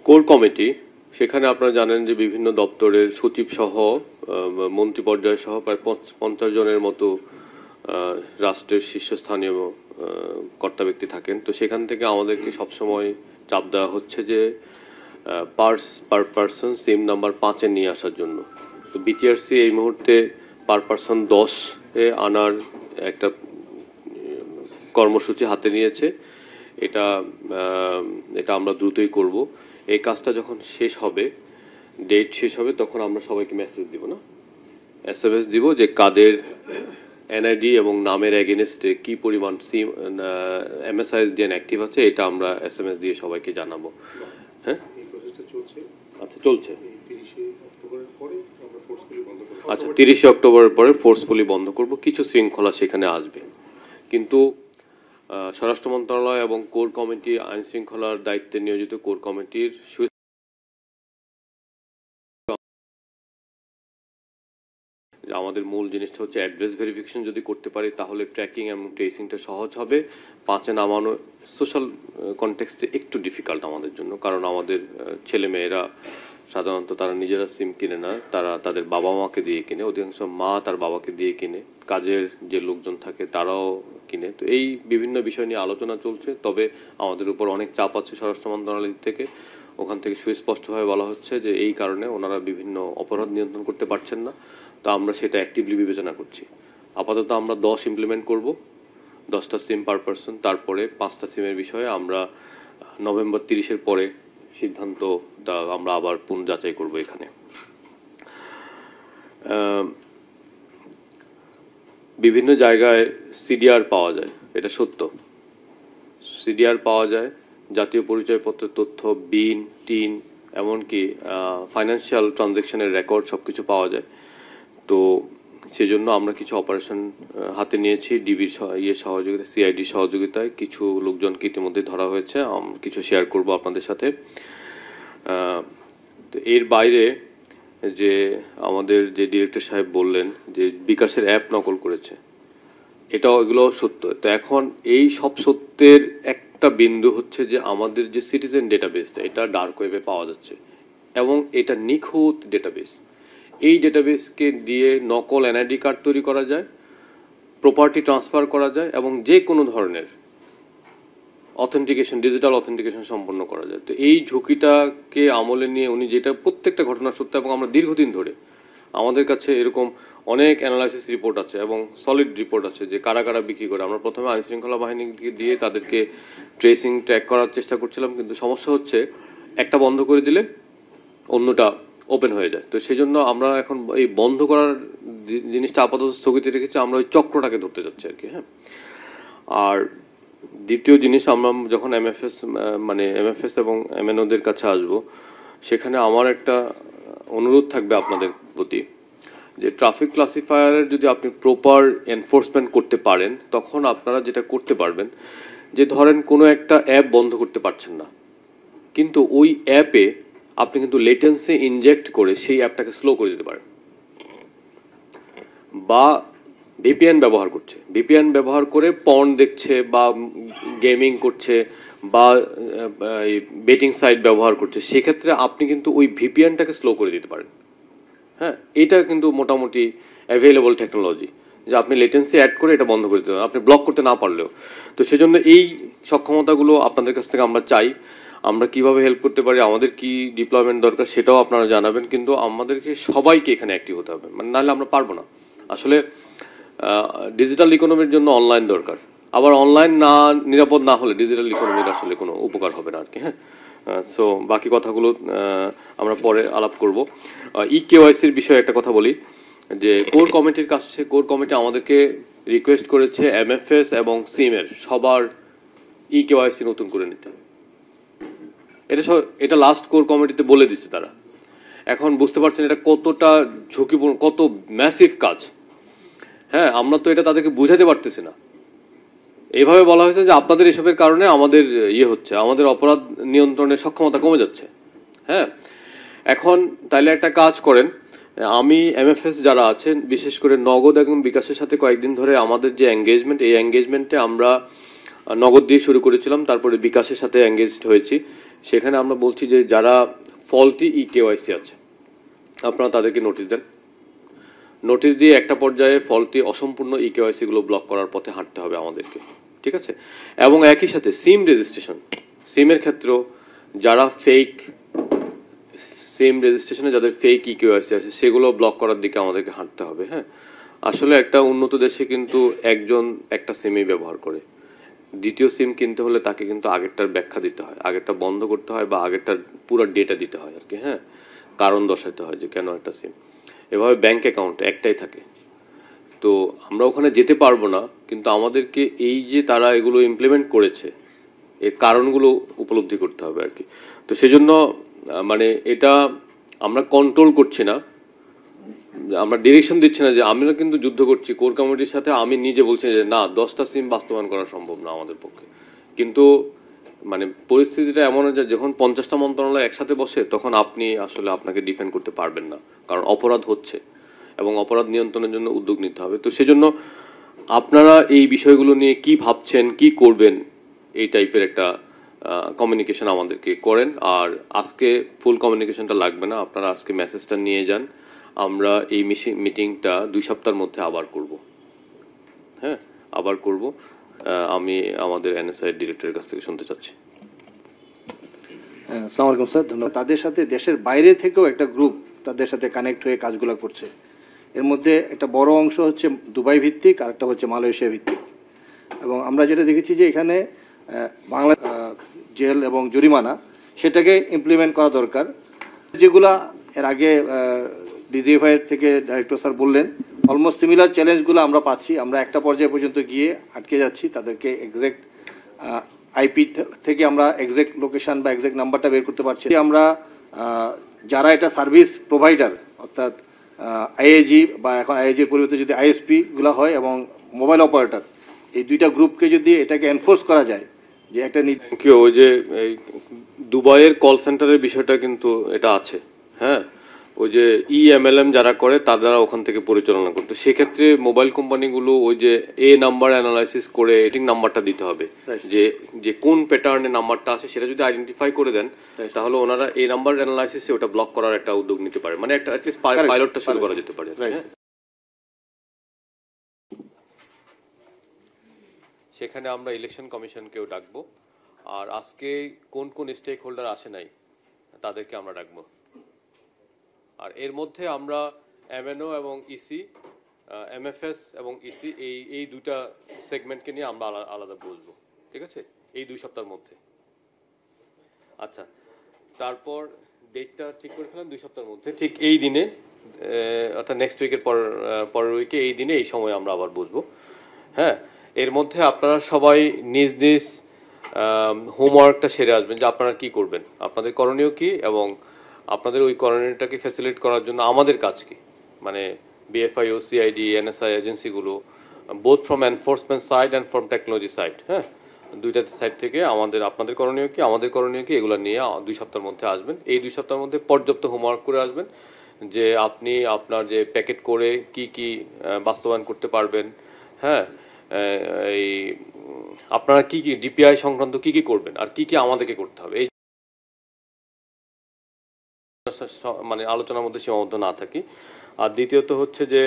Core committee, সেখানে আপনারা জানেন যে বিভিন্ন দপ্তরের সচিব সহ মন্ত্রী পর্যায় সহ প্রায় 50 জনের মতো রাষ্ট্রের শীর্ষস্থানীয় কর্তা ব্যক্তি থাকেন। তো সেখান থেকে আমাদেরকে সবসময় চাপ দেওয়া হচ্ছে যে পার পার্সন সিম নাম্বার 5-এ নিয়ে আসার জন্য। তো বিটিআরসি এই মুহূর্তে পার পার্সন 10-এ আনার একটা কর্মসূচি হাতে নিয়েছে। এটা আমরা দ্রুতই করব। এই কাজটা যখন শেষ হবে, ডেট শেষ হবে, তখন আমরা সবাইকে মেসেজ দিব, না SMS দিব যে কাদের এনআইডি এবং নামের এগেনস্টে কি পরিমাণ সিম MSISDN অ্যাক্টিভ আছে, এটা আমরা SMS দিয়ে সবাইকে জানাবো। হ্যাঁ, আচ্ছা, চলছে। আচ্ছা, 30 অক্টোবরের পরে ফোর্সফুলি বন্ধ করব। কিছু শৃঙ্খলা সেখানে আসবে, কিন্তু স্বরাষ্ট্র মন্ত্রণালয় এবং কোর কমিটি, আইন শৃঙ্খলার দায়িত্বে নিয়োজিত কোর কমিটির আমাদের মূল জিনিসটা হচ্ছে অ্যাড্রেস ভেরিফিকেশন যদি করতে পারি তাহলে ট্র্যাকিং এবং ট্রেসিংটা সহজ হবে। 5-এ নামানো সোশ্যাল কনটেক্সটে একটু ডিফিকাল্ট আমাদের জন্য, কারণ আমাদের ছেলে মেয়েরা সাধারণত তারা নিজেরা সিম কিনে না, তারা তাদের বাবা মাকে দিয়ে কিনে, অধিকাংশ মা তার বাবাকে দিয়ে কিনে, কাজের যে লোকজন থাকে তারাও কিনে। তো এই বিভিন্ন বিষয় নিয়ে আলোচনা চলছে, তবে আমাদের উপর অনেক চাপ আছে স্বরাষ্ট্র মন্ত্রণালয় থেকে। ওখান থেকে সুস্পষ্টভাবে বলা হচ্ছে যে এই কারণে ওনারা বিভিন্ন অপরাধ নিয়ন্ত্রণ করতে পারছেন না। তো আমরা সেটা অ্যাক্টিভলি বিবেচনা করছি। আপাতত আমরা 10 ইমপ্লিমেন্ট করব, 10টা সিম পার পার্সন। তারপরে 5টা সিমের বিষয়ে আমরা নভেম্বর 30-এর পরে সিদ্ধান্তটা আমরা আবার পুনর্যাচাই করব। এখানে বিভিন্ন জায়গায় সিডিআর পাওয়া যায়, এটা সত্য। সিডিআর পাওয়া যায়, জাতীয় পরিচয়পত্রের তথ্য, বিন, টিন, এমনকি ফাইন্যান্সিয়াল ট্রানজ্যাকশনের রেকর্ড সবকিছু পাওয়া যায়। তো সেজন্য আমরা কিছু অপারেশন হাতে নিয়েছি, ডিবির সহযোগিতা, সিআইডি সহযোগিতায়। কিছু লোকজনকে ইতিমধ্যে ধরা হয়েছে, কিছু শেয়ার করব আপনাদের সাথে। তো এর বাইরে যে আমাদের যে ডিরেক্টর সাহেব বললেন যে বিকাশের অ্যাপ নকল করেছে, এগুলো সত্য। তো এখন এই সব সত্যের একটা বিন্দু হচ্ছে যে আমাদের যে সিটিজেন ডেটাবেসটা, এটা ডার্ক ওয়েবে পাওয়া যাচ্ছে এবং এটা নিখুঁত ডেটাবেস। এই ডেটাবেসকে দিয়ে নকল এনআইডি কার্ড তৈরি করা যায়, প্রপার্টি ট্রান্সফার করা যায় এবং যে কোনো ধরনের অথেন্টিকেশন, ডিজিটাল অথেন্টিকেশন সম্পন্ন করা যায়। তো এই ঝুঁকিটাকে আমলে নিয়ে উনি যেটা প্রত্যেকটা ঘটনা সত্য, এবং আমরা দীর্ঘদিন ধরে আমাদের কাছে এরকম অনেক অ্যানালাইসিস রিপোর্ট আছে এবং সলিড রিপোর্ট আছে যে কারা কারা বিক্রি করে। আমরা প্রথমে আইন শৃঙ্খলা বাহিনীকে দিয়ে তাদেরকে ট্রেসিং ট্র্যাক করার চেষ্টা করছিলাম, কিন্তু সমস্যা হচ্ছে একটা বন্ধ করে দিলে অন্যটা ওপেন হয়ে যায়। তো সেই জন্য আমরা এখন এই বন্ধ করার জিনিসটা আপাতত স্থগিত রেখেছি, আমরা ওই চক্রটাকে ধরতে যাচ্ছি আর কি। হ্যাঁ, আর দ্বিতীয় জিনিস, আমরা যখন এমএফএস এবং এমএনওদের কাছে আসব, সেখানে আমার একটা অনুরোধ থাকবে আপনাদের প্রতি যে ট্রাফিক ক্লাসিফায়ারের যদি আপনি প্রপার এনফোর্সমেন্ট করতে পারেন, তখন আপনারা যেটা করতে পারবেন যে ধরেন কোনো একটা অ্যাপ বন্ধ করতে পারছেন না, কিন্তু ওই অ্যাপে আপনি কিন্তু লেটেন্সি ইনজেক্ট করে সেই অ্যাপটাকে স্লো করে দিতে পারেন। বা ভিপিএন ব্যবহার করছে, ভিপিএন ব্যবহার করে পর্ন দেখছে বা গেমিং করছে বা বেটিং সাইট ব্যবহার করছে, সেক্ষেত্রে আপনি কিন্তু ওই ভিপিএনটাকে স্লো করে দিতে পারেন। হ্যাঁ, এটা কিন্তু মোটামুটি অ্যাভেলেবল টেকনোলজি, যে আপনি লেটেন্সি অ্যাড করে এটা বন্ধ করে দিতে পারেন, আপনি ব্লক করতে না পারলেও। তো সেজন্য এই সক্ষমতাগুলো আপনাদের কাছ থেকে আমরা চাই। আমরা কিভাবে হেল্প করতে পারি, আমাদের কি ডিপ্লয়মেন্ট দরকার, সেটাও আপনারা জানাবেন, কিন্তু আমাদেরকে সবাইকে এখানে অ্যাক্টিভ হতে হবে, মানে নাহলে আমরা পারবো না। আসলে ডিজিটাল ইকোনমির জন্য অনলাইন দরকার, আবার অনলাইন নিরাপদ না হলে ডিজিটাল ইকোনমির আসলে কোনো উপকার হবে না আর কি। হ্যাঁ, সো বাকি কথাগুলো আমরা পরে আলাপ করব। কেওয়াইসির বিষয়ে একটা কথা বলি, যে কোর কমিটির কাছে, কোর কমিটি আমাদেরকে রিকোয়েস্ট করেছে এমএফএস এবং সিমের সবার কেওয়াইসি নতুন করে নিতে। এটা লাস্ট কোর কমিটিতে বলে দিচ্ছে তারা। এখন বুঝতে পারছেন এটা কতটা ঝুঁকিপূর্ণ, কত ম্যাসিভ কাজ। হ্যাঁ, আমরা তো এটা তাদেরকে বুঝাতে পারতেছি না। এইভাবে বলা হয়েছে যে আপনাদের এসবের কারণে আমাদের হচ্ছে, আমাদের অপরাধ নিয়ন্ত্রণের সক্ষমতা কমে যাচ্ছে। হ্যাঁ, এখন তাইলে একটা কাজ করেন, আমি এমএফএস যারা আছেন, বিশেষ করে নগদ এবং বিকাশের সাথে কয়েকদিন ধরে আমাদের যে এঙ্গেজমেন্ট, এই এঙ্গেজমেন্টে আমরা নগদ দিয়ে শুরু করেছিলাম, তারপরে বিকাশের সাথে এঙ্গেজড হয়েছি। সেখানে আমরা বলছি যে যারা ফল্টি ইকেওয়াইসি আছে আপনারা তাদেরকে নোটিশ দেন, নোটিশ দিয়ে একটা পর্যায়ে ফল্টি অসম্পূর্ণ ইকেওয়াইসি গুলো ব্লক করার পথে হাঁটতে হবে আমাদেরকে, ঠিক আছে। এবং একই সাথে সিম রেজিস্ট্রেশন, সিমের ক্ষেত্রেও যারা ফেক সিম রেজিস্ট্রেশনে যাদের ফেক ইকেওয়াইসি আছে সেগুলো ব্লক করার দিকে আমাদেরকে হাঁটতে হবে। হ্যাঁ, আসলে একটা উন্নত দেশে কিন্তু একজন একটা সিমই ব্যবহার করে, দ্বিতীয় সিম কিনতে হলে তাকে কিন্তু আগেরটার ব্যাখ্যা দিতে হয়, আগেরটা বন্ধ করতে হয় বা আগেরটার পুরো ডেটা দিতে হয় আর কি। হ্যাঁ, কারণ দর্শাতে হয় যে কেন একটা সিম। এভাবে ব্যাংক অ্যাকাউন্ট একটাই থাকে, তো আমরা ওখানে যেতে পারবো না, কিন্তু আমাদেরকে এই যে তারা এগুলো ইমপ্লিমেন্ট করেছে এর কারণগুলো উপলব্ধি করতে হবে আর কি। তো সেজন্য মানে এটা আমরা কন্ট্রোল করছি না, আমরা ডিরেকশন দিচ্ছি না যে আমরা কিন্তু যুদ্ধ করছি কোর কমিটির সাথে। আমি নিজে বলছি যে না, 10টা সিম বাস্তবায়ন করা সম্ভব না আমাদের পক্ষে, কিন্তু মানে পরিস্থিতিটা এমন যে যখন 50টা মন্ত্রণালয় একসাথে বসে তখন আপনি আসলে আপনাকে ডিফেন্ড করতে পারবেন না, কারণ অপরাধ হচ্ছে এবং অপরাধ নিয়ন্ত্রণের জন্য উদ্যোগ নিতে হবে। তো সেজন্য আপনারা এই বিষয়গুলো নিয়ে কি ভাবছেন, কি করবেন, এই টাইপের একটা কমিউনিকেশন আমাদেরকে করেন। আর আজকে ফুল কমিউনিকেশনটা লাগবে না, আপনারা আজকে মেসেজটা নিয়ে যান। আমরা এই মিটিংটা 2 সপ্তাহের মধ্যে আবার করব। হ্যাঁ, আবার করব। আমি আমাদের এনএসআই ডিরেক্টরের কাছ থেকে শুনতে চাচ্ছি। আসসালামু আলাইকুম স্যার, ধন্যবাদ। তাদের সাথে দেশের বাইরে থেকেও একটা গ্রুপ তাদের সাথে কানেক্ট হয়ে কাজগুলো করছে। এর মধ্যে একটা বড় অংশ হচ্ছে দুবাই ভিত্তিক আর একটা হচ্ছে মালয়েশিয়া ভিত্তিক। এবং আমরা যেটা দেখেছি যে এখানে বাংলা জেল এবং জরিমানা সেটাকে ইমপ্লিমেন্ট করা দরকার। যেগুলা এর আগে ডিজিএফআই থেকে ডাইরেক্টর স্যার বললেন, অলমোস্ট সিমিলার চ্যালেঞ্জগুলো আমরা পাচ্ছি। আমরা একটা পর্যায়ে পর্যন্ত গিয়ে আটকে যাচ্ছি, তাদেরকে এক্সাক্ট আইপি থেকে আমরা এক্সাক্ট লোকেশন বা এক্সাক্ট নাম্বারটা বের করতে পারছি। আমরা যারা এটা সার্ভিস প্রোভাইডার অর্থাৎ আইএজি বা এখন আইএজির পরিবর্তে যদি আইএসপি গুলো হয় এবং মোবাইল অপারেটর, এই দুইটা গ্রুপকে যদি এটাকে এনফোর্স করা যায় যে একটা ওই যে দুবাইয়ের কল সেন্টারের বিষয়টা কিন্তু এটা আছে। হ্যাঁ, ওই যে ইএমএলএম যারা করে তারা ওখান থেকে পরিচালনা করতে, সেক্ষেত্রে মোবাইল কোম্পানিগুলো ওই যে এ নাম্বার অ্যানালাইসিস করে এটিং নাম্বারটা দিতে হবে, যে যে কোন প্যাটার্নের নাম্বারটা আছে সেটা যদি আইডেন্টিফাই করে দেন তাহলে ওনারা এই নাম্বার অ্যানালাইসিসে ওটা ব্লক করার একটা উদ্যোগ নিতে পারে, মানে একটা অ্যাটলিস্ট পাইলটটা শুরু করা যেতে পারে। সেখানে আমরা ইলেকশন কমিশনকেও ডাকবো, আর আজকে কোন কোন স্টেক হোল্ডার আসে নাই তাদেরকে আমরা ডাকবো। আর এর মধ্যে আমরা এমএনও এবং ইসি, এমএফএস এবং ইসি এই দুইটা সেগমেন্টকে নিয়ে আমরা আলাদা বলবো, ঠিক আছে, এই 2 সপ্তাহের মধ্যে। আচ্ছা, তারপর ডেটটা ঠিক করে ফেলাম 2 সপ্তাহের মধ্যে, ঠিক এই দিনে অর্থাৎ নেক্সট উইকের পরের উইকে এই দিনে এই সময় আমরা আবার বসবো। হ্যাঁ, এর মধ্যে আপনারা সবাই নিজ নিজ হোমওয়ার্কটা সেরে আসবেন যে আপনারা কি করবেন, আপনাদের করণীয় কি, এবং আপনাদের ওই করণীয়টাকে ফ্যাসিলিটেট করার জন্য আমাদের কাজ কি, মানে বিএফআইও, সিআইডি, এনএসআই এজেন্সিগুলো, both from enforcement side and from technology side. হ্যাঁ, দুইটা সাইড থেকে আপনাদের করণীয় কি, আমাদের করণীয় কি, এগুলো নিয়ে 2 সপ্তাহের মধ্যে আসবেন। এই 2 সপ্তাহের মধ্যে পর্যাপ্ত হোমওয়ার্ক করে আসবেন যে আপনি আপনার যে প্যাকেট করে কি কি বাস্তবায়ন করতে পারবেন। হ্যাঁ, এই আপনারা কি কি ডিপিআই সংক্রান্ত কি কি করবেন আর কি কি আমাদেরকে করতে হবে, এই মানে আলোচনার মধ্যে সীমাবদ্ধ না থাকি। আর দ্বিতীয়ত হচ্ছে যে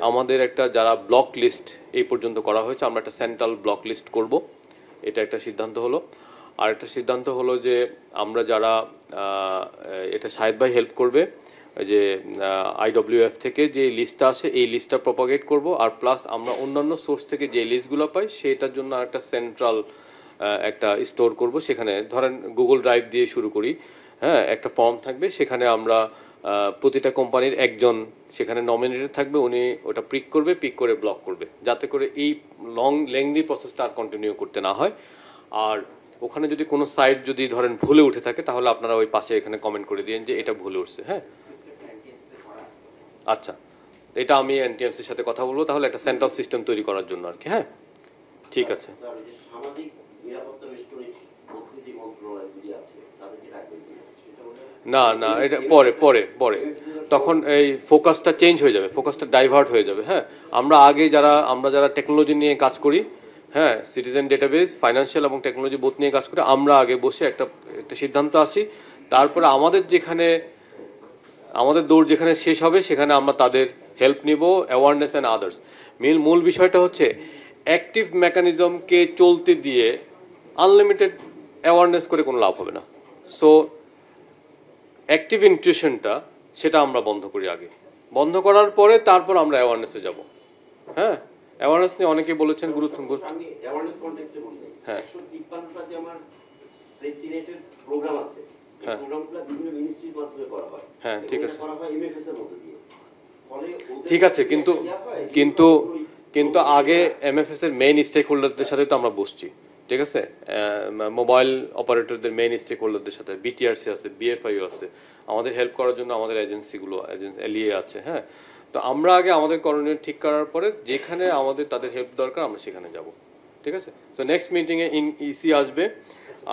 আমাদের একটা যারা ব্লক লিস্ট এই পর্যন্ত করা হয়েছে, আমরা একটা সেন্ট্রাল ব্লক লিস্ট করব, এটা একটা সিদ্ধান্ত হলো। আর একটা সিদ্ধান্ত হলো যে আমরা যারা এটা শাহেদ ভাই হেল্প করবে, যে আইডব্লিউএফ থেকে যে লিস্টটা আসে এই লিস্টটা প্রপাগেট করব, আর প্লাস আমরা অন্যান্য সোর্স থেকে যে লিস্টগুলো পাই সেটার জন্য একটা সেন্ট্রাল একটা স্টোর করব। সেখানে ধরেন গুগল ড্রাইভ দিয়ে শুরু করি। হ্যাঁ, একটা ফর্ম থাকবে, সেখানে আমরা প্রতিটা কোম্পানির একজন সেখানে নমিনেটেড থাকবে, উনি ওটা পিক করবে, পিক করে ব্লক করবে, যাতে করে এই লেংদি প্রসেসটা আর কন্টিনিউ করতে না হয়। আর ওখানে যদি কোনো সাইট যদি ধরেন ভুলে উঠে থাকে তাহলে আপনারা ওই পাশে এখানে কমেন্ট করে দিন যে এটা ভুলে উঠছে। হ্যাঁ, আচ্ছা, এটা আমি এনটিএমসির সাথে কথা বলবো তাহলে একটা সেন্ট্রাল সিস্টেম তৈরি করার জন্য আর কি। হ্যাঁ, ঠিক আছে। না না, এটা পরে পরে পরে তখন এই ফোকাসটা চেঞ্জ হয়ে যাবে, ফোকাসটা ডাইভার্ট হয়ে যাবে। হ্যাঁ, আমরা যারা টেকনোলজি নিয়ে কাজ করি হ্যাঁ, সিটিজেন ডেটাবেস, ফাইন্যান্সিয়াল এবং টেকনোলজি বোথ নিয়ে কাজ করে আমরা আগে বসে একটা সিদ্ধান্ত আসি, তারপরে আমাদের দৌড় যেখানে শেষ হবে সেখানে আমরা তাদের হেল্প নিব, অ্যাওয়ারনেস অ্যান্ড আদার্স। মূল বিষয়টা হচ্ছে অ্যাক্টিভ মেকানিজমকে চলতে দিয়ে আনলিমিটেড অ্যাওয়ারনেস করে কোনো লাভ হবে না। সো অ্যাক্টিভ ইনটিউশনটা সেটা আমরা বন্ধ করি আগে, বন্ধ করার পরে তারপর আমরা অ্যাওয়ারনেসে যাব। হ্যাঁ, অ্যাওয়ারনেস নিয়ে অনেকেই বলেছেন গুরুত্বপূর্ণ। আমি অ্যাওয়ারনেস কনটেক্সটে বলি নাই। হ্যাঁ। 153টা যে আমার সেফটি নেটের প্রোগ্রাম আছে, এই হ্যাঁ। প্রোগ্রামগুলো বিভিন্ন মিনিস্ট্রির মাধ্যমে করা হয়। হ্যাঁ, ঠিক আছে। করা হয় এমএফএস এর মধ্যে দিয়ে। ফলে ঠিক আছে, কিন্তু আগে এমএফএস এর মেইন স্টেক হোল্ডারদের সাথে তো আমরা বসছি, ঠিক আছে? মোবাইল অপারেটরদের মেইন স্টেক হোল্ডারদের সাথে বিটিআরসি আছে, বিএফআইও আছে, আমাদের হেল্প করার জন্য আমাদের এজেন্সিগুলো এলইএ আছে। হ্যাঁ, তো আমরা আগে আমাদের করণীয় ঠিক করার পরে যেখানে আমাদের তাদের হেল্প দরকার আমরা সেখানে যাব, ঠিক আছে? তো নেক্সট মিটিং এ ইসি আসবে,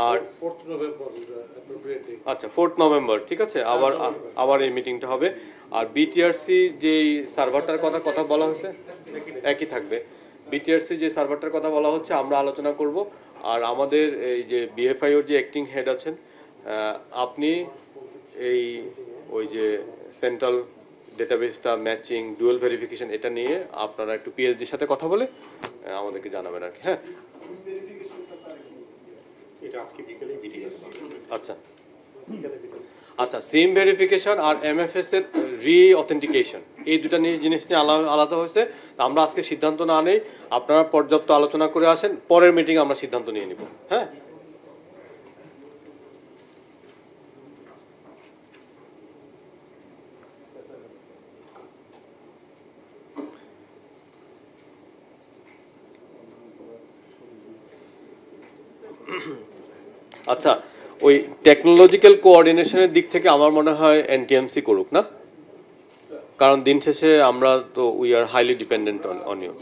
আর 4th November is the appropriate date. আচ্ছা 4th নভেম্বর, ঠিক আছে, আবার এই মিটিংটা হবে। আর বিটিআরসি যে সার্ভারটার কথা বলা হয়েছে একই থাকবে। বিটিআরসি যে সার্ভারটার কথা বলা হচ্ছে আমরা আলোচনা করব। আর আমাদের এই যে বিএফআইওর যে অ্যাক্টিং হেড আছেন, আপনি ওই যে সেন্ট্রাল ডেটাবেসটা ম্যাচিং, ডুয়াল ভেরিফিকেশন, এটা নিয়ে আপনারা একটু পিএইচডির সাথে কথা বলে আমাদেরকে জানাবেন আর কি। হ্যাঁ, এটা আজকে বিকেলে মিটিং আছে। আচ্ছা, সিম ভেরিফিকেশন আর এমএফএস এর রি অথেন্টিকেশন, এই দুটা জিনিস নিয়ে আলাদা হয়েছে। আমরা আজকে সিদ্ধান্ত না নেই, আপনারা পর্যাপ্ত আলোচনা করে আসেন, পরের মিটিং আমরা সিদ্ধান্ত নিয়ে নিব। হ্যাঁ, আচ্ছা, ওই টেকনোলজিক্যাল কোঅর্ডিনেশনের দিক থেকে আমার মনে হয় এনটিএমসি করুক না, কারণ দিন শেষে আমরা তো we are highly dependent on you.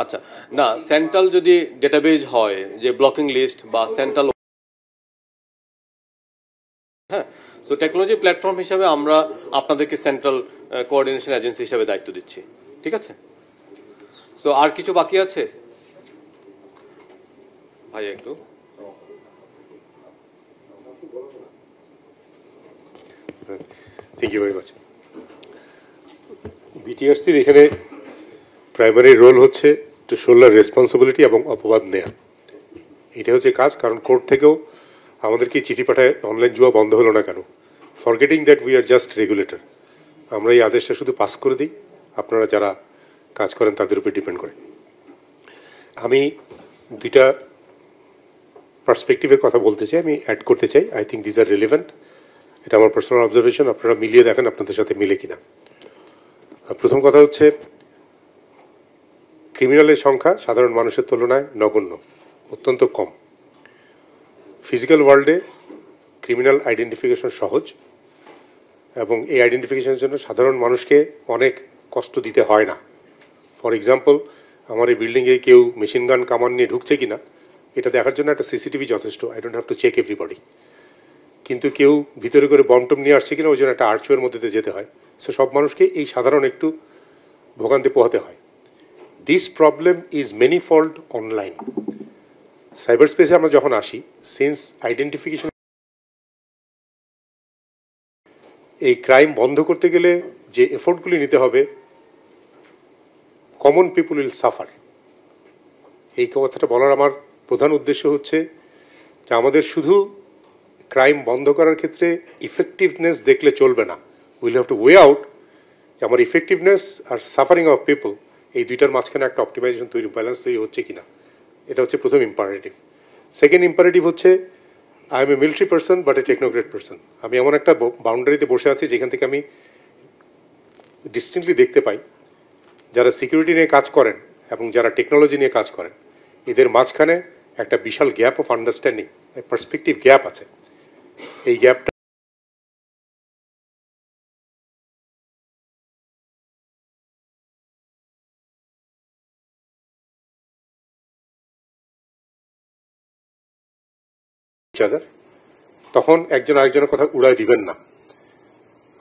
আচ্ছা, না সেন্ট্রাল যদি ডেটাবেজ হয় যে ব্লকিং লিস্ট বা সেন্ট্রাল, হ্যাঁ, সো টেকনোলজি প্ল্যাটফর্ম হিসাবে আমরা আপনাদেরকে সেন্ট্রাল কোঅর্ডিনেশন এজেন্সি হিসাবে দায়িত্ব দিচ্ছি, ঠিক আছে? সো আর কিছু বাকি আছে ভাই? একটু থ্যাংক ইউ ভেরি মাচ। বিটিআরসির এখানে প্রাইমারি রোল হচ্ছে টু শোল্ডার রেসপন্সিবিলিটি এবং অপবাদ নেয়া, এটা হচ্ছে কাজ। কারণ কোর্ট থেকেও আমাদেরকে চিঠি পাঠায় অনলাইন জুয়া বন্ধ হলো না কেন, forgetting that we are just regulator. আমরা এই আদেশটা শুধু পাস করে দিই, আপনারা যারা কাজ করেন তাদের উপর ডিপেন্ড করে। আমি দুইটা পার্সপেক্টিভের কথা বলতে চাই, আমি অ্যাড করতে চাই। I think this are relevant, এটা আমার পার্সোনাল অবজারভেশন, আপনারা মিলিয়ে দেখেন আপনাদের সাথে মিলে কিনা। প্রথম কথা হচ্ছে, ক্রিমিনালের সংখ্যা সাধারণ মানুষের তুলনায় নগণ্য, অত্যন্ত কম। ফিজিক্যাল ওয়ার্ল্ডে ক্রিমিনাল আইডেন্টিফিকেশন সহজ, এবং এই আইডেন্টিফিকেশনের জন্য সাধারণ মানুষকে অনেক কষ্ট দিতে হয় না। ফর এক্সাম্পল, আমার এই বিল্ডিংয়ে কেউ মেশিন গান কামান নিয়ে ঢুকছে কিনা এটা দেখার জন্য একটা সিসিটিভি যথেষ্ট, I don't have to check everybody. কিন্তু কেউ ভিতরে করে বমটম নিয়ে আসছে কিনা ওই জন্য একটা আর্চওয়ের মধ্যে দিয়ে যেতে হয়। সো সব মানুষকে এই সাধারণ একটু ভোগান্তি পোহাতে হয়। This problem is manifold online. Cyber স্পেসে আমরা যখন আসি, সিন্স আইডেন্টিফিকেশন, এই ক্রাইম বন্ধ করতে গেলে যে এফোর্টগুলি নিতে হবে, কমন পিপুল উইল সাফার। এই কথাটা বলার আমার প্রধান উদ্দেশ্য হচ্ছে যে আমাদের শুধু ক্রাইম বন্ধ করার ক্ষেত্রে ইফেক্টিভনেস দেখলে চলবে না, will have two way out যে আমার effectiveness are suffering of people, এই দুইটার মাঝখানে একটা অপটিমাইজেশন তৈরি, ব্যালেন্স তৈরি হচ্ছে কিনা, এটা হচ্ছে প্রথম ইম্পারেটিভ। সেকেন্ড ইম্পারেটিভ হচ্ছে, I M A military person but A technocrat person. আমি এমন একটা বাউন্ডারিতে বসে আছি যেখান থেকে আমি ডিস্টিংক্টলি দেখতে পাই যারা সিকিউরিটি নিয়ে কাজ করেন এবং যারা টেকনোলজি নিয়ে কাজ করেন, এদের মাঝখানে একটা বিশাল gap of understanding, perspective gap আছে। এই গ্যাপটা তখন একজন আরেকজনের কথা উড়ায় দিবেন না।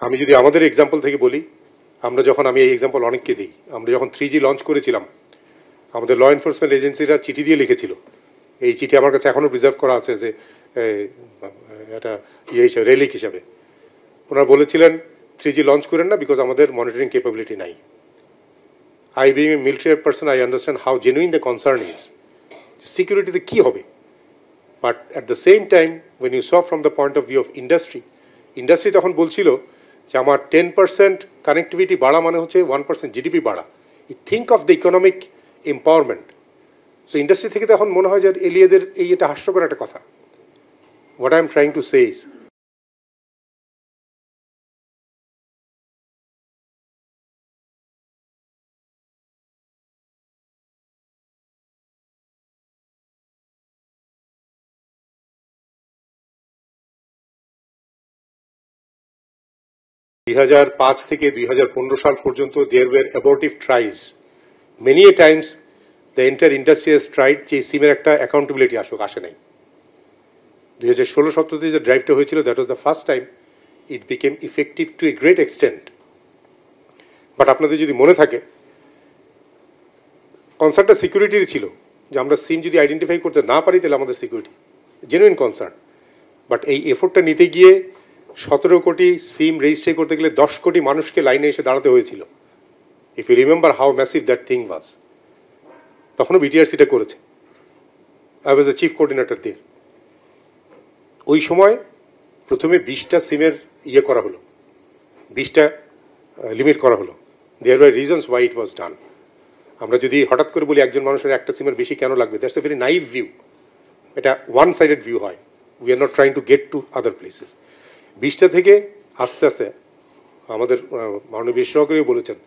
আমি যদি আমাদের এক্সাম্পল থেকে বলি, আমরা যখন, আমি এই এক্সাম্পল অনেককে দিই, আমরা যখন 3G লঞ্চ করেছিলাম, আমাদের ল এনফোর্সমেন্ট এজেন্সিরা চিঠি দিয়ে লিখেছিল। এই চিঠি আমার কাছে এখনও প্রিজার্ভ করা আছে, যে এটা হিসাবে, রেলিক হিসাবে। ওনারা বলেছিলেন 3G লঞ্চ করেন না, বিকজ আমাদের মনিটরিং ক্যাপাবিলিটি নাই। I being a military person, I understand how genuine the concern is. Security the key হবে, but at the same time, when you saw from the point of view of industry তখন বলছিল যে আমার 10% connectivity বাড়া মানে হচ্ছে 1% GDP বাড়া। You think of the economic empowerment. So industry থেকে তখন মনে হয় যে এলিয়েদের এটা হাস্যকর একটা কথা। What I am trying to say is, 2005 থেকে 2015 সাল পর্যন্ত there were abortive tries. Many a times the entire industry has tried যে সিমের একটা অ্যাকাউন্টেবিলিটি আসে নাই। 2016-17 যে ড্রাইভটা হয়েছিল, that was the first time it became effective to a great extent. But আপনাদের যদি মনে থাকে, কনসার্নটা সিকিউরিটির ছিল, যে আমরা সিম যদি আইডেন্টিফাই করতে না পারি তাহলে আমাদের সিকিউরিটি, জেনুইন কনসার্ন। বাট এই এফোর্টটা নিতে গিয়ে 17 কোটি সিম রেজিস্ট্রি করতে গেলে 10 কোটি মানুষকে লাইনে এসে দাঁড়াতে হয়েছিল। If you remember how massive that thing was. তখনও বিটিআরসিটা করেছে। I was the chief coordinator দিয়ে। ওই সময় প্রথমে 20টা সিমের করা হলো, 20টা লিমিট করা হলো। There were reasons why it was done. আমরা যদি হঠাৎ করে বলি একজন মানুষের একটা সিমের বেশি কেন লাগবে, that's a very naive view. এটা ওয়ান সাইডেড ভিউ হয়। We are not trying to get to other places. 20টা থেকে আস্তে আস্তে আমাদের মাননীয় বিশেষজ্ঞরাও বলেছেন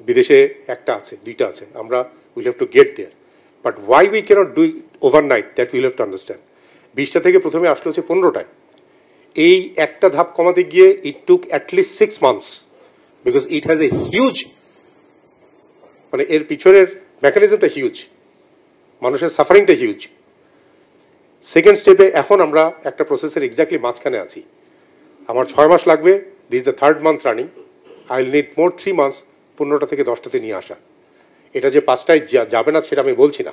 বিদেশে একটা আছে, 2টা আছে, আমরা will have to get there. But why we can't do it overnight, that will have to understand. 20টা থেকে প্রথমে আসলো হচ্ছে 15টায়। এই একটা ধাপ কমাতে গিয়ে it took at least 6 months, because it has a huge, মানে এর পিছনের মেকানিজমটা হিউজ, মানুষের সাফারিংটা হিউজ। সেকেন্ড স্টেপে এখন আমরা একটা প্রসেসের এক্স্যাক্টলি মাঝখানে আছি। আমার 6 মাস লাগবে, this the 3rd month running. I will need more 3 months 15টা থেকে 10টাতে নিয়ে আসা। এটা যে 5টায় যাবে না সেটা আমি বলছি না,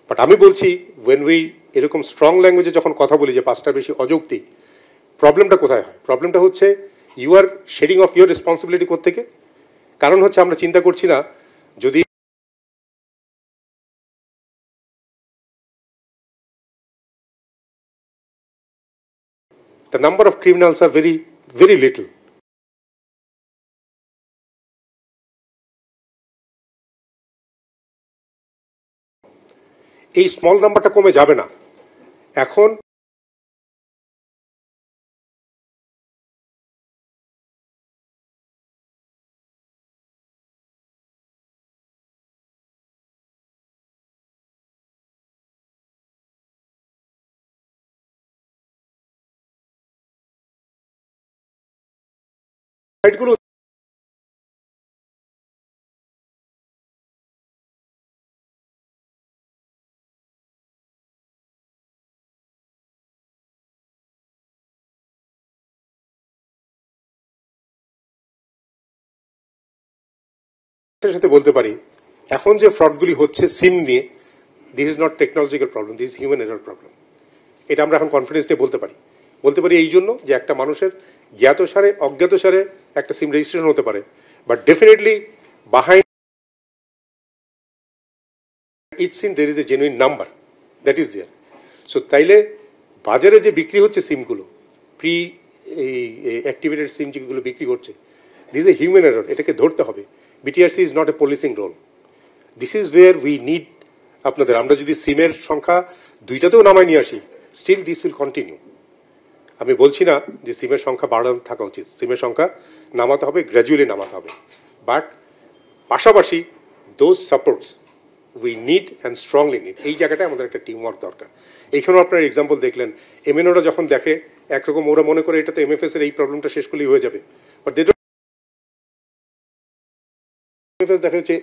বাট আমি বলছি ওয়েন উই এরকম স্ট্রং ল্যাঙ্গুয়েজে যখন কথা বলি যে 5টার বেশি অযৌক্তিক, প্রবলেমটা কোথায় হয়? প্রবলেমটা হচ্ছে you are shedding of your responsibility কোত্থেকে। কারণ হচ্ছে আমরা চিন্তা করছি না যদি the number of criminals are very, very little. এই স্মল নাম্বারটা কমে যাবে না। এখন সাইটগুলো সাথে বলতে পারি এখন যে ফ্রডগুলি হচ্ছে সিম নিয়ে, this is not technological problem, this is human error problem. এটা আমরা এখন কনফিডেন্স নিয়ে বলতে পারি এই জন্য যে একটা মানুষের জ্ঞাতসারে অজ্ঞাতসারে একটা সিম রেজিস্ট্রেশন হতে পারে, but definitely behind each SIM there is a genuine number that is there. So তাইলে বাজারে যে বিক্রি হচ্ছে সিমগুলো, প্রি অ্যাক্টিভেটেড সিম যেগুলো বিক্রি করছে, this is a human error, এটাকে ধরতে হবে। BTRC is not a policing role. This is where we need আপনাদের, আমরা যদি সিমের সংখ্যা 2টাতেও নামায় নিয়ে আসি, স্টিল দিস উইল কন্টিনিউ। আমি বলছি না যে সিমের সংখ্যা বাড়ানো থাকা উচিত, সিমের সংখ্যা নামাতে হবে, গ্র্যাজুয়ালি নামাতে হবে, বাট পাশাপাশি those supports we need and strongly need. এই জায়গাটায় আমাদের একটা টিম ওয়ার্ক দরকার। এইখানেও আপনার এক্সাম্পল দেখলেন, এমএনওরা যখন দেখে একরকম ওরা মনে করে এটা তো এমএফএস এর এই প্রবলেমটা শেষ করলেই হয়ে যাবে, বাট এমএফএস দেখা যাচ্ছে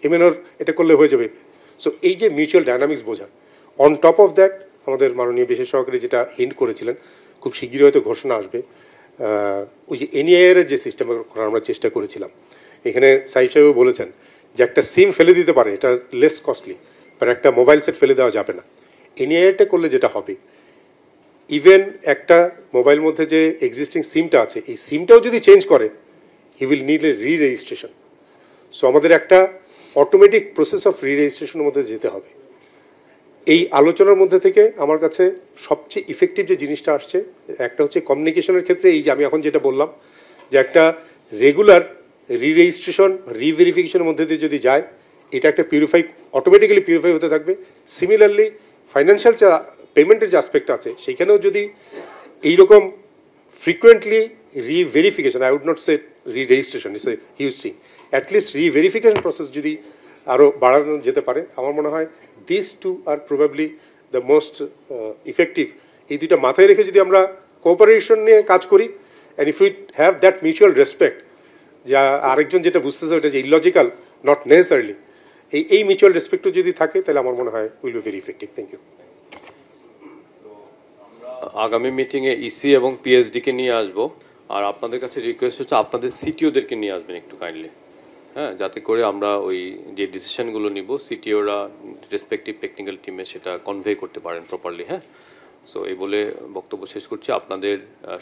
এমএনওর এটা করলে হয়ে যাবে। সো এই যে মিউচুয়াল ডায়নামিক্স বোঝা, অন টপ অফ দ্যাট আমাদের মাননীয় বিশেষ সহকারী যেটা হিন্ট করেছিলেন, খুব শীঘ্রই হয়তো ঘোষণা আসবে, ওই যে এনআইআর এর যে সিস্টেম করার আমরা চেষ্টা করেছিলাম, এখানে সাইফ সাহেবও বলেছেন যে একটা সিম ফেলে দিতে পারে, এটা লেস কস্টলি, বাট একটা মোবাইল সেট ফেলে দেওয়া যাবে না। এনআইআরটা করলে যেটা হবে, ইভেন একটা মোবাইল মধ্যে যে এক্সিস্টিং সিমটা আছে, এই সিমটাও যদি চেঞ্জ করে, he will need a re-registration. So আমাদের একটা অটোমেটিক প্রসেস অফ রি-রেজিস্ট্রেশনের মধ্যে যেতে হবে। এই আলোচনার মধ্যে থেকে আমার কাছে সবচেয়ে ইফেক্টিভ যে জিনিসটা আসছে, একটা হচ্ছে কমিউনিকেশনের ক্ষেত্রে, এই যে আমি এখন যেটা বললাম যে একটা রেগুলার রি-রেজিস্ট্রেশন, রি-ভেরিফিকেশনের মধ্যে দিয়ে যদি যায়, এটা একটা অটোমেটিক্যালি পিউরিফাই হতে থাকবে। সিমিলারলি ফাইন্যান্সিয়াল পেমেন্টের যে অ্যাসপেক্ট আছে, সেখানেও যদি এইরকম frequently re-verification, I would not say re-registration, it's a huge thing, at least re-verification process যদি আরও বাড়ানো যেতে পারে, আমার মনে হয় this two are probably the most effective. এই দুইটা মাথায় রেখে যদি আমরা কোঅপারেশন নিয়ে কাজ করি, and if we have that mutual respect, যা আরেকজন যেটা বুঝতেছে ওটা যে ইলজিক্যাল, নট নেসেসারিলি, এই মিউচুয়াল রেসপেক্টও যদি থাকে, তাহলে আমার মনে হয় will be very effective. Thank you. আগামী মিটিংয়ে ইসি এবং পিএইচডি কে নিয়ে আসবো, আর আপনাদের কাছে রিকোয়েস্ট হচ্ছে আপনাদের সিটিওদেরকে নিয়ে আসবেন একটু কাইন্ডলি, হ্যাঁ, যাতে করে আমরা ওই যে ডিসিশনগুলো নিব সিটিওরা রেসপেক্টিভ টেকনিক্যাল টিমে সেটা কনভে করতে পারেন প্রপারলি। হ্যাঁ, সো এই বলে বক্তব্য শেষ করছি। আপনাদের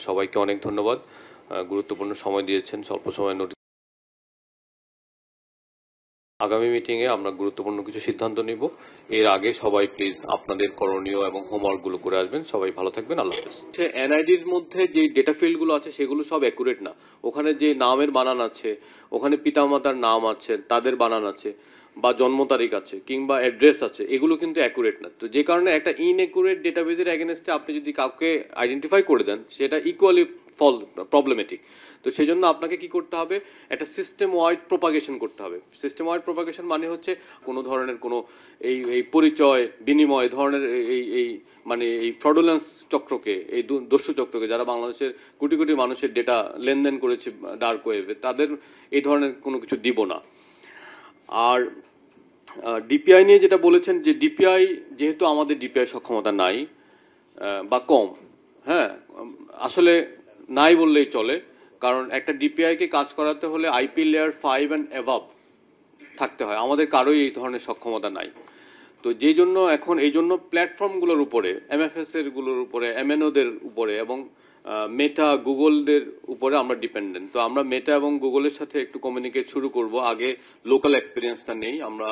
সবাইকে অনেক ধন্যবাদ, গুরুত্বপূর্ণ সময় দিয়েছেন, স্বল্প সময় নোটিস। আগামী মিটিংয়ে আমরা গুরুত্বপূর্ণ কিছু সিদ্ধান্ত নিব। এর আগে সবাই প্লিজ আপনাদের করণীয় এবং হোমওয়ার্কগুলো করে আসবেন। সবাই ভালো থাকবেন, আল্লাহ হাফেজ। এনআইডির মধ্যে যে ডেটা ফিল্ডগুলো আছে সেগুলো সব অ্যাকুরেট না। ওখানে যে নামের বানান আছে, ওখানে পিতামাতার নাম আছে, তাদের বানান আছে, বা জন্ম তারিখ আছে, কিংবা অ্যাড্রেস আছে, এগুলো কিন্তু অ্যাকুরেট না। তো যে কারণে একটা ইনঅ্যাকুরেট ডেটাবেজের এগেনস্টে আপনি যদি কাউকে আইডেন্টিফাই করে দেন, সেটা ইকুয়ালি প্রবলেমেটিক। তো সেই জন্য আপনাকে কি করতে হবে, একটা সিস্টেম ওয়াইড প্রপাগেশন করতে হবে। সিস্টেম ওয়াইড প্রপাগেশন মানে হচ্ছে কোনো ধরনের কোনো এই পরিচয় বিনিময় ধরনের এই মানে এই ফ্রডুলেন্স চক্রকে, এই দস্যু চক্রকে, যারা বাংলাদেশের কোটি কোটি মানুষের ডেটা লেনদেন করেছে ডার্ক ওয়েবে, তাদের এই ধরনের কোনো কিছু দিব না। আর ডিপিআই নিয়ে যেটা বলেছেন, যে ডিপিআই যেহেতু আমাদের ডিপিআই সক্ষমতা নাই বা কম, হ্যাঁ, আসলে নাই বললেই চলে, কারণ একটা ডিপিআই কে কাজ করাতে হলে আইপি লেয়ার 5 অ্যান্ড অ্যাভাব থাকতে হয়। আমাদের কারোই এই ধরনের সক্ষমতা নাই। তো যেই জন্য এখন এই জন্য প্ল্যাটফর্মগুলোর উপরে, এমএফএস এর গুলোর উপরে, এমএনওদের উপরে এবং মেটা গুগলদের উপরে আমরা ডিপেন্ডেন্ট। তো আমরা মেটা এবং গুগলের সাথে একটু কমিউনিকেট শুরু করব। আগে লোকাল এক্সপিরিয়েন্সটা নেই। আমরা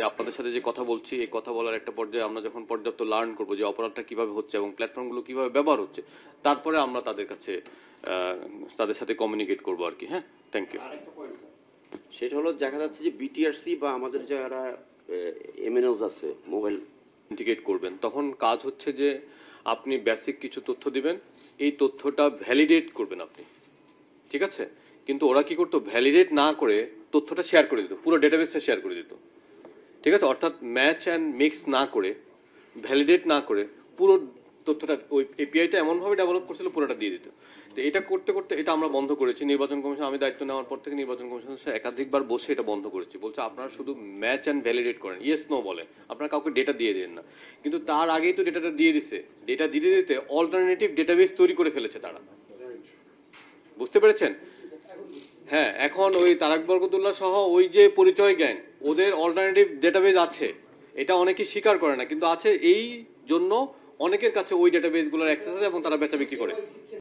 আপনাদের সাথে যে কথা বলছি, এই কথা বলার একটা পর্যায়ে আমরা যখন পর্যাপ্ত লার্ন করবো যে অপরাধটা কিভাবে হচ্ছে এবং প্ল্যাটফর্মগুলো কিভাবে ব্যবহার হচ্ছে, তারপরে আমরা তাদের সাথে কমিউনিকেট করবো আর কি। হ্যাঁ, থ্যাংক ইউ। সেটা হলো দেখা যাচ্ছে যে বিটিআরসি বা আমাদের যারা এমএনওস আছে মোবাইল ইন্টিগ্রেট করবেন, তখন কাজ হচ্ছে যে আপনি বেসিক কিছু তথ্য দিবেন, এই তথ্যটা ভ্যালিডেট করবেন আপনি, ঠিক আছে? কিন্তু ওরা কি করতো, ভ্যালিডেট না করে তথ্যটা শেয়ার করে দিত, পুরো ডেটাবেসটা শেয়ার করে দিত, ঠিক আছে? অর্থাৎ ম্যাচ অ্যান্ড মিক্স না করে, ভ্যালিডেট না করে পুরো তথ্যটা, ওই এপিআইটা এমনভাবে ডেভেলপ করছিল পুরোটা দিয়ে দিত। তো এটা করতে করতে এটা আমরা বন্ধ করেছি। নির্বাচন কমিশন, আমি দায়িত্ব নেওয়ার পর থেকে নির্বাচন কমিশনের সাথে একাধিকবার বসে এটা বন্ধ করেছি। বলছে আপনারা শুধু ম্যাচ অ্যান্ড ভ্যালিডেট করেন, ইয়েস নো বলেন, আপনারা কাউকে ডেটা দিয়ে দেন না। কিন্তু তার আগেই তো ডেটাটা দিয়ে দিছে, ডেটা দিতে দিতে অল্টারনেটিভ ডেটাবেস তৈরি করে ফেলেছে তারা, বুঝতে পেরেছেন? হ্যাঁ, এখন ওই তারাক বরকতুল্লাহ সহ ওই যে পরিচয় গ্যাং, ওদের অল্টারনেটিভ ডেটাবেস আছে, এটা অনেকেই স্বীকার করে না, কিন্তু আছে। এই জন্য অনেকের কাছে ওই ডেটাবেসগুলোর অ্যাক্সেস আছে এবং তারা বেচা বিক্রি করে।